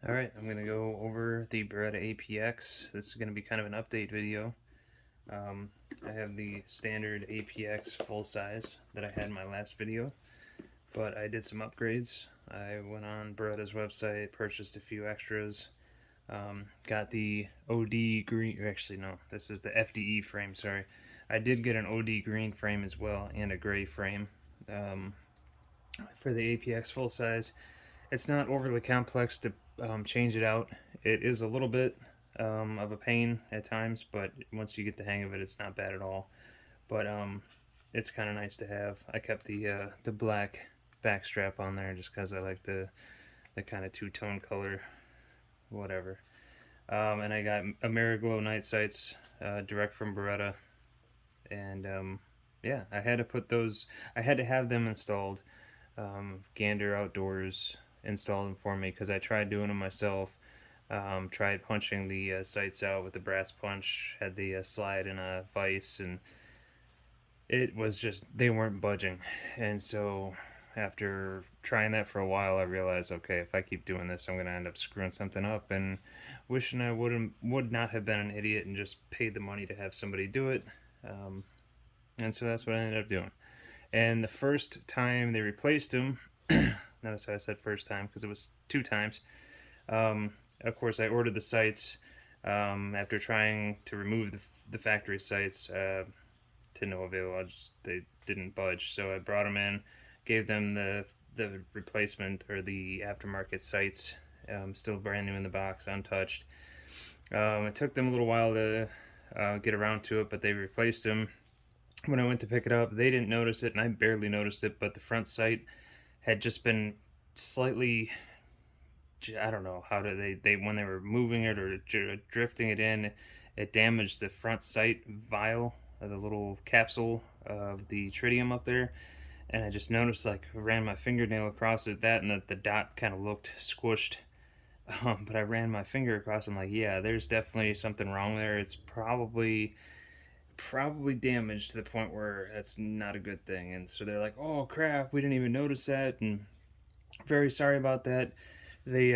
Alright, I'm going to go over the Beretta APX. This is going to be kind of an update video. I have the standard APX full size that I had in my last video, but I did some upgrades. I went on Beretta's website, purchased a few extras, got the OD green, actually no, this is the FDE frame, sorry. I did get an OD green frame as well, and a gray frame for the APX full size. It's not overly complex to change it out. It is a little bit of a pain at times, but once you get the hang of it, it's not bad at all. But it's kind of nice to have. I kept the black back strap on there just because I like the kind of two-tone color, whatever. And I got Ameriglow night sights direct from Beretta, and yeah, I had to put those. I had to have them installed. Gander Outdoors installed them for me because I tried doing them myself. Tried punching the sights out with the brass punch, had the slide in a vise, and it was just, they weren't budging. And so after trying that for a while, I realized, okay, if I keep doing this, I'm going to end up screwing something up, and wishing I would not have been an idiot and just paid the money to have somebody do it. And so that's what I ended up doing. And the first time they replaced them, notice how I said first time because it was two times. Of course, I ordered the sights after trying to remove the factory sights to no avail. They didn't budge, so I brought them in, gave them the replacement or the aftermarket sights, still brand new in the box, untouched. It took them a little while to get around to it, but they replaced them. When I went to pick it up, they didn't notice it, and I barely noticed it, but the front sight had just been slightly, I don't know how they when they were moving it or drifting it in, it damaged the front sight vial, the little capsule of the tritium up there, and I just noticed, like, ran my fingernail across it, and the dot kind of looked squished. But I ran my finger across. I'm like, yeah, there's definitely something wrong there. It's probably damaged to the point where that's not a good thing. And so they're like, oh crap, we didn't even notice that, and very sorry about that. They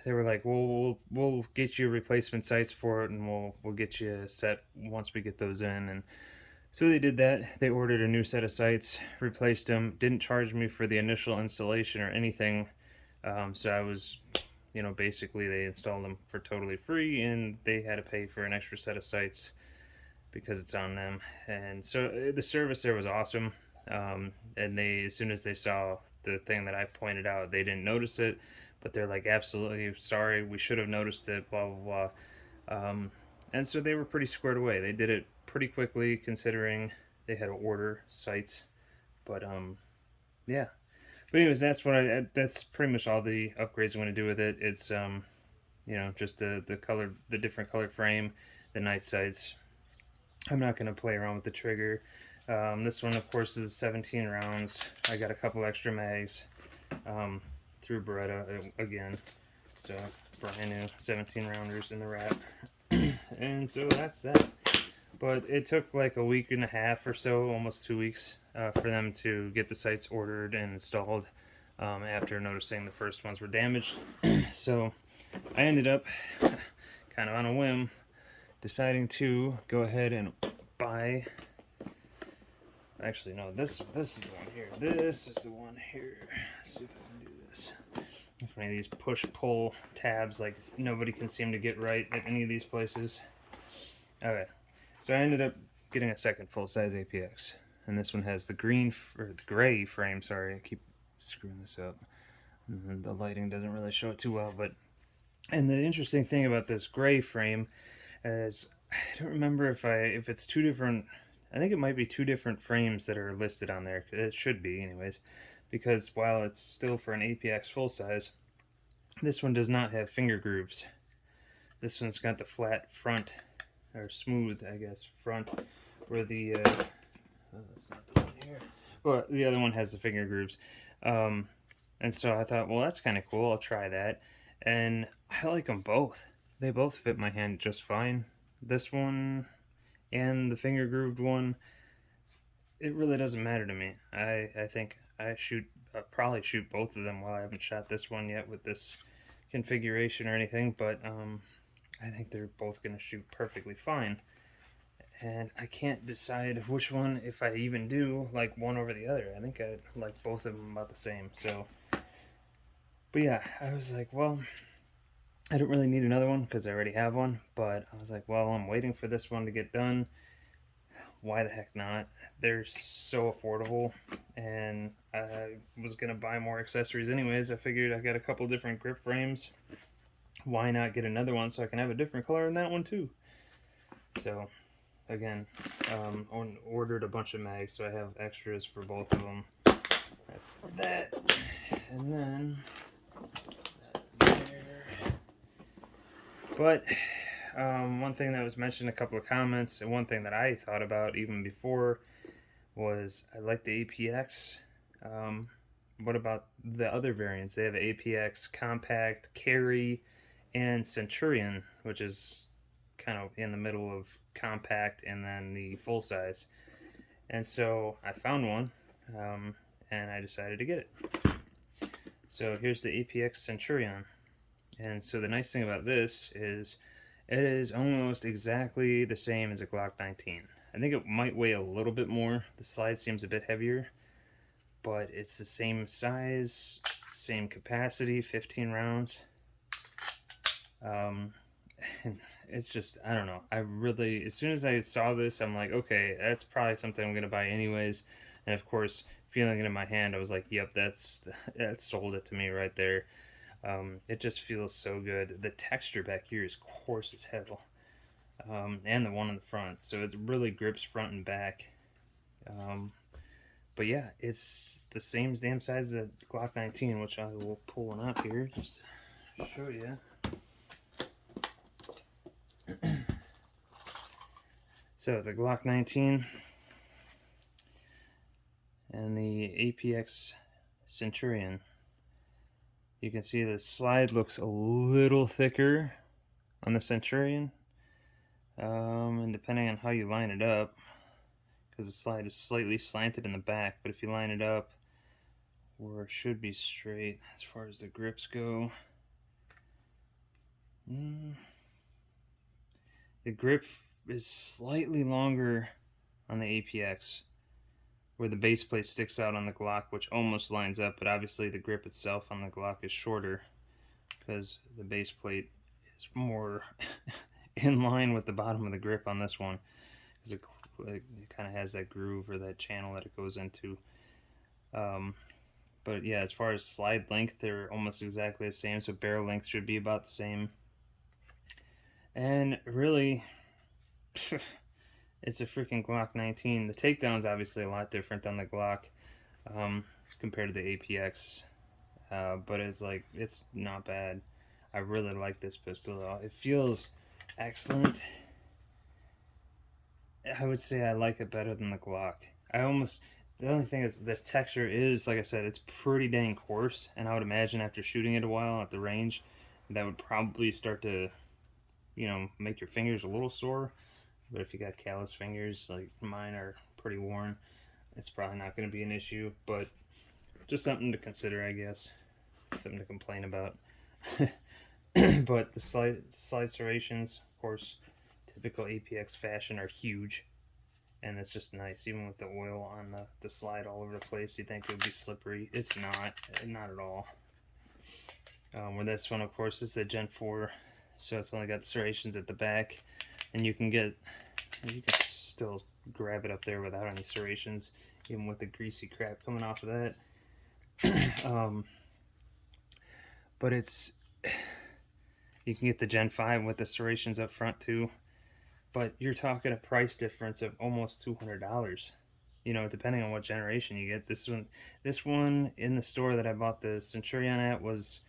were like, well, we'll get you replacement sights for it, and we'll get you set once we get those in. And so they did that. They ordered a new set of sights, replaced them, didn't charge me for the initial installation or anything. So I was, basically they installed them for totally free, and they had to pay for an extra set of sights because it's on them. And so the service there was awesome. And they, as soon as they saw the thing that I pointed out, they didn't notice it, but they're like, absolutely sorry, we should have noticed it, blah blah blah. And so they were pretty squared away. They did it pretty quickly considering they had to order sights. But yeah. But anyways, that's pretty much all the upgrades I'm going to do with it. It's just the different color frame, the night sights. I'm not going to play around with the trigger. This one, of course, is 17 rounds. I got a couple extra mags through Beretta again. So, brand new 17 rounders in the wrap. And so that's that. But it took like a week and a half or so, almost 2 weeks, for them to get the sights ordered and installed after noticing the first ones were damaged. So, I ended up, kind of on a whim, deciding to go ahead and buy. Actually, no, this is the one here. This is the one here. Let's see if I can do this. If any of these push-pull tabs, like, nobody can seem to get right at any of these places. Okay, so I ended up getting a second full-size APX, and this one has the the gray frame. Sorry, I keep screwing this up. The lighting doesn't really show it too well, but. And the interesting thing about this gray frame is, I don't remember if it's two different. I think it might be two different frames that are listed on there. It should be, anyways, because while it's still for an APX full size, this one does not have finger grooves. This one's got the flat front, or smooth, I guess, front, where the that's not the one here. Well, the other one has the finger grooves, and so I thought, well, that's kind of cool. I'll try that, and I like them both. They both fit my hand just fine. This one and the finger grooved one, it really doesn't matter to me. I think I'll probably shoot both of them while I haven't shot this one yet with this configuration or anything, but I think they're both going to shoot perfectly fine. And I can't decide which one, if I even do, like one over the other. I think I like both of them about the same. So, but yeah, I was like, well, I don't really need another one because I already have one. But I was like, well, I'm waiting for this one to get done. Why the heck not? They're so affordable, and I was gonna buy more accessories anyways. I figured I got a couple different grip frames. Why not get another one so I can have a different color in that one too? So again, ordered a bunch of mags, so I have extras for both of them. That's that, and then that there. But one thing that was mentioned in a couple of comments, and one thing that I thought about even before, was I like the APX. What about the other variants? They have APX Compact, Carry, and Centurion, which is kind of in the middle of compact and then the full size. And so I found one, and I decided to get it. So here's the APX Centurion. And so the nice thing about this is it is almost exactly the same as a Glock 19. I think it might weigh a little bit more. The slide seems a bit heavier, but it's the same size, same capacity, 15 rounds. And it's just, I don't know. I really, as soon as I saw this, I'm like, okay, that's probably something I'm going to buy anyways. And of course, feeling it in my hand, I was like, yep, that sold it to me right there. It just feels so good. The texture back here is coarse as hell. And the one in the front. So it really grips front and back. But yeah, it's the same damn size as the Glock 19, which I will pull one out here just to show you. So the Glock 19 and the APX Centurion. You can see the slide looks a little thicker on the Centurion. And depending on how you line it up, because the slide is slightly slanted in the back, but if you line it up where it should be straight as far as the grips go, the grip is slightly longer on the APX, where the base plate sticks out on the Glock, which almost lines up, but obviously the grip itself on the Glock is shorter because the base plate is more in line with the bottom of the grip on this one, because it kind of has that groove or that channel that it goes into. But yeah, as far as slide length, they're almost exactly the same, so barrel length should be about the same. And really, it's a freaking Glock 19. The takedown's obviously a lot different than the Glock compared to the APX, but it's not bad. I really like this pistol though. It feels excellent. I would say I like it better than the Glock. The only thing is this texture is, like I said, it's pretty dang coarse, and I would imagine after shooting it a while at the range, that would probably start to, make your fingers a little sore. But if you got callous fingers, like mine are pretty worn, it's probably not going to be an issue. But just something to consider, I guess. Something to complain about. But the slide serrations, of course, typical APX fashion, are huge. And it's just nice, even with the oil on the slide all over the place. You think it would be slippery. It's not at all. Where this one, of course, is the Gen 4, so it's only got the serrations at the back, and you can still grab it up there without any serrations, even with the greasy crap coming off of that. But you can get the Gen 5 with the serrations up front too. But you're talking a price difference of almost $200, depending on what generation you get. This one in the store that I bought the Centurion at was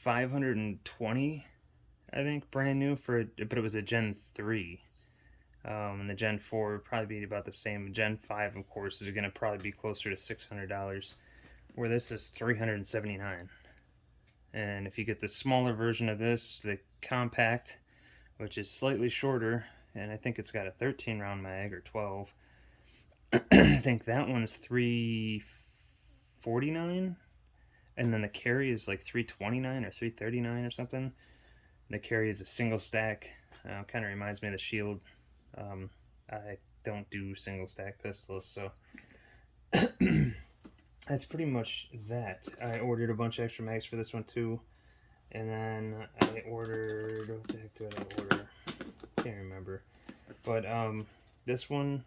$520, I think, brand new but it was a Gen 3. And the Gen 4 would probably be about the same. Gen 5, of course, is going to probably be closer to $600, where this is $379. And if you get the smaller version of this, the compact, which is slightly shorter, and I think it's got a 13 round mag or 12. I think that one's $349. and then the carry is like 329 or 339 or something. The carry is a single stack. Kind of reminds me of the Shield. I don't do single stack pistols, so that's pretty much that. I ordered a bunch of extra mags for this one too, and then I ordered, what the heck did I order? Can't remember, but this one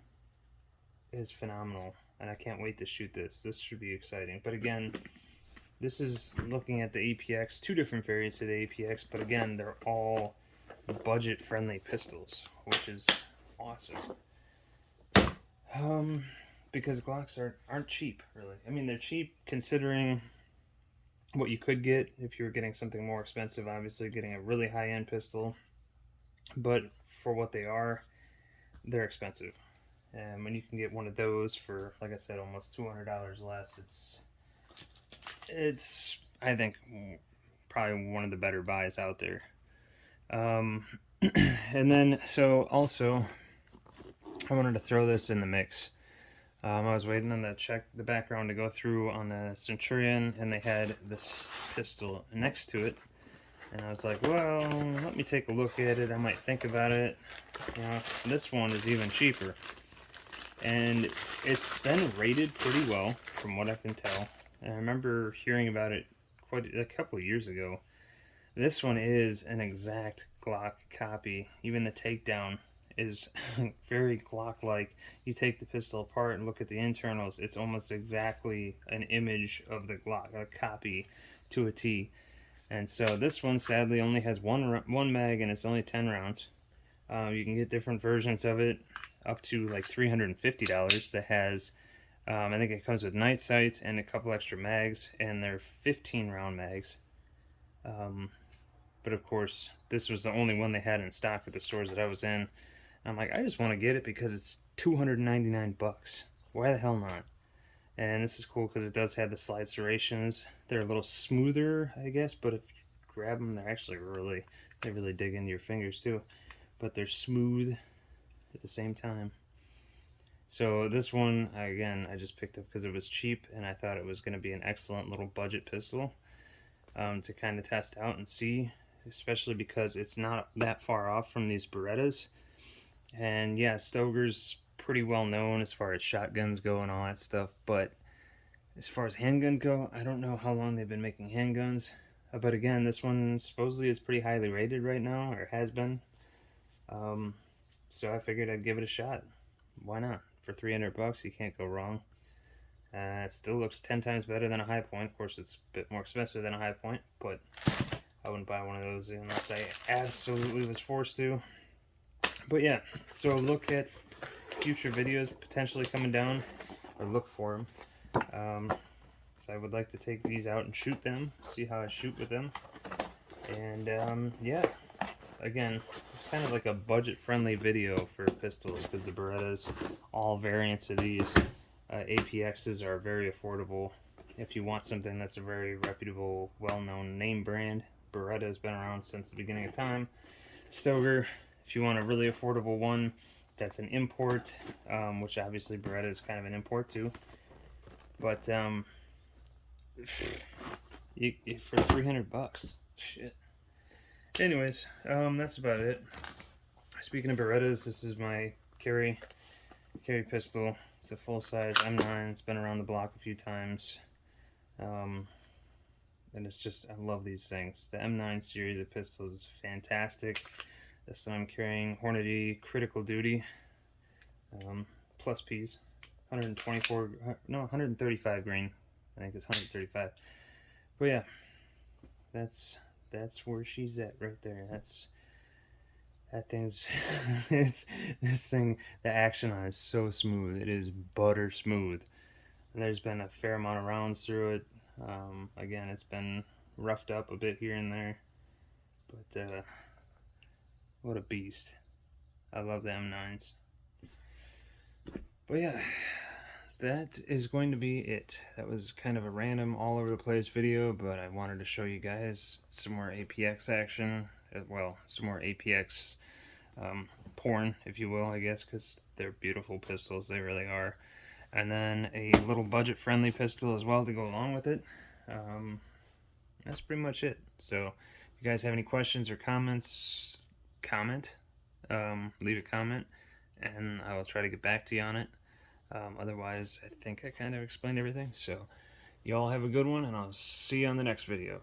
is phenomenal, and I can't wait to shoot this. This should be exciting. But again, this is looking at the APX, two different variants of the APX, but again, they're all budget-friendly pistols, which is awesome. Because Glocks aren't cheap, really. I mean, they're cheap considering what you could get if you were getting something more expensive, obviously getting a really high-end pistol. But for what they are, they're expensive. And when you can get one of those for, like I said, almost $200 less, it's I think probably one of the better buys out there. And then so also I wanted to throw this in the mix. I was waiting on the background to go through on the Centurion, and they had this pistol next to it, and I was like, well, let me take a look at it. I might think about it. You know, this one is even cheaper, and it's been rated pretty well from what I can tell. And I remember hearing about it quite a couple of years ago. This one is an exact Glock copy. Even the takedown is very Glock-like. You take the pistol apart and look at the internals, it's almost exactly an image of the Glock, a copy to a T. And so this one sadly only has one mag, and it's only 10 rounds. You can get different versions of it up to like $350 that has I think it comes with night sights and a couple extra mags, and they're 15 round mags. But of course, this was the only one they had in stock at the stores that I was in. I'm like, I just want to get it because it's $299. Why the hell not? And this is cool because it does have the slide serrations. They're a little smoother, I guess, but if you grab them, they're actually they really dig into your fingers too. But they're smooth at the same time. So this one, again, I just picked up because it was cheap, and I thought it was going to be an excellent little budget pistol to kind of test out and see, especially because it's not that far off from these Berettas. And yeah, Stoeger's pretty well known as far as shotguns go and all that stuff, but as far as handguns go, I don't know how long they've been making handguns. But again, this one supposedly is pretty highly rated right now, or has been. So I figured I'd give it a shot. Why not? For $300, you can't go wrong. It still looks 10 times better than a high point. Of course, it's a bit more expensive than a high point, but I wouldn't buy one of those unless I absolutely was forced to. But yeah, so look at future videos potentially coming down, or look for them. So I would like to take these out and shoot them, see how I shoot with them. And yeah, again, it's kind of like a budget-friendly video for pistols because the Berettas, all variants of these APXs are very affordable. If you want something that's a very reputable, well-known name brand, Beretta has been around since the beginning of time. Stoeger, if you want a really affordable one that's an import, which obviously Beretta is kind of an import too. But for $300, shit. Anyways, that's about it. Speaking of Berettas, this is my carry pistol. It's a full-size M9. It's been around the block a few times. And it's just, I love these things. The M9 series of pistols is fantastic. This one I'm carrying Hornady Critical Duty. Plus P's. 135 grain. I think it's 135. But yeah, that's where she's at right there. That thing's it's this thing, the action on it is so smooth. It is butter smooth. And there's been a fair amount of rounds through it. Again, it's been roughed up a bit here and there, but what a beast. I love the M9s. But yeah, that is going to be it. That was kind of a random all over the place video, but I wanted to show you guys some more APX action. Well, some more APX porn, if you will, I guess, because they're beautiful pistols. They really are. And then a little budget-friendly pistol as well to go along with it. That's pretty much it. So if you guys have any questions or comments, leave a comment, and I will try to get back to you on it. Otherwise, I think I kind of explained everything. So, y'all have a good one, and I'll see you on the next video.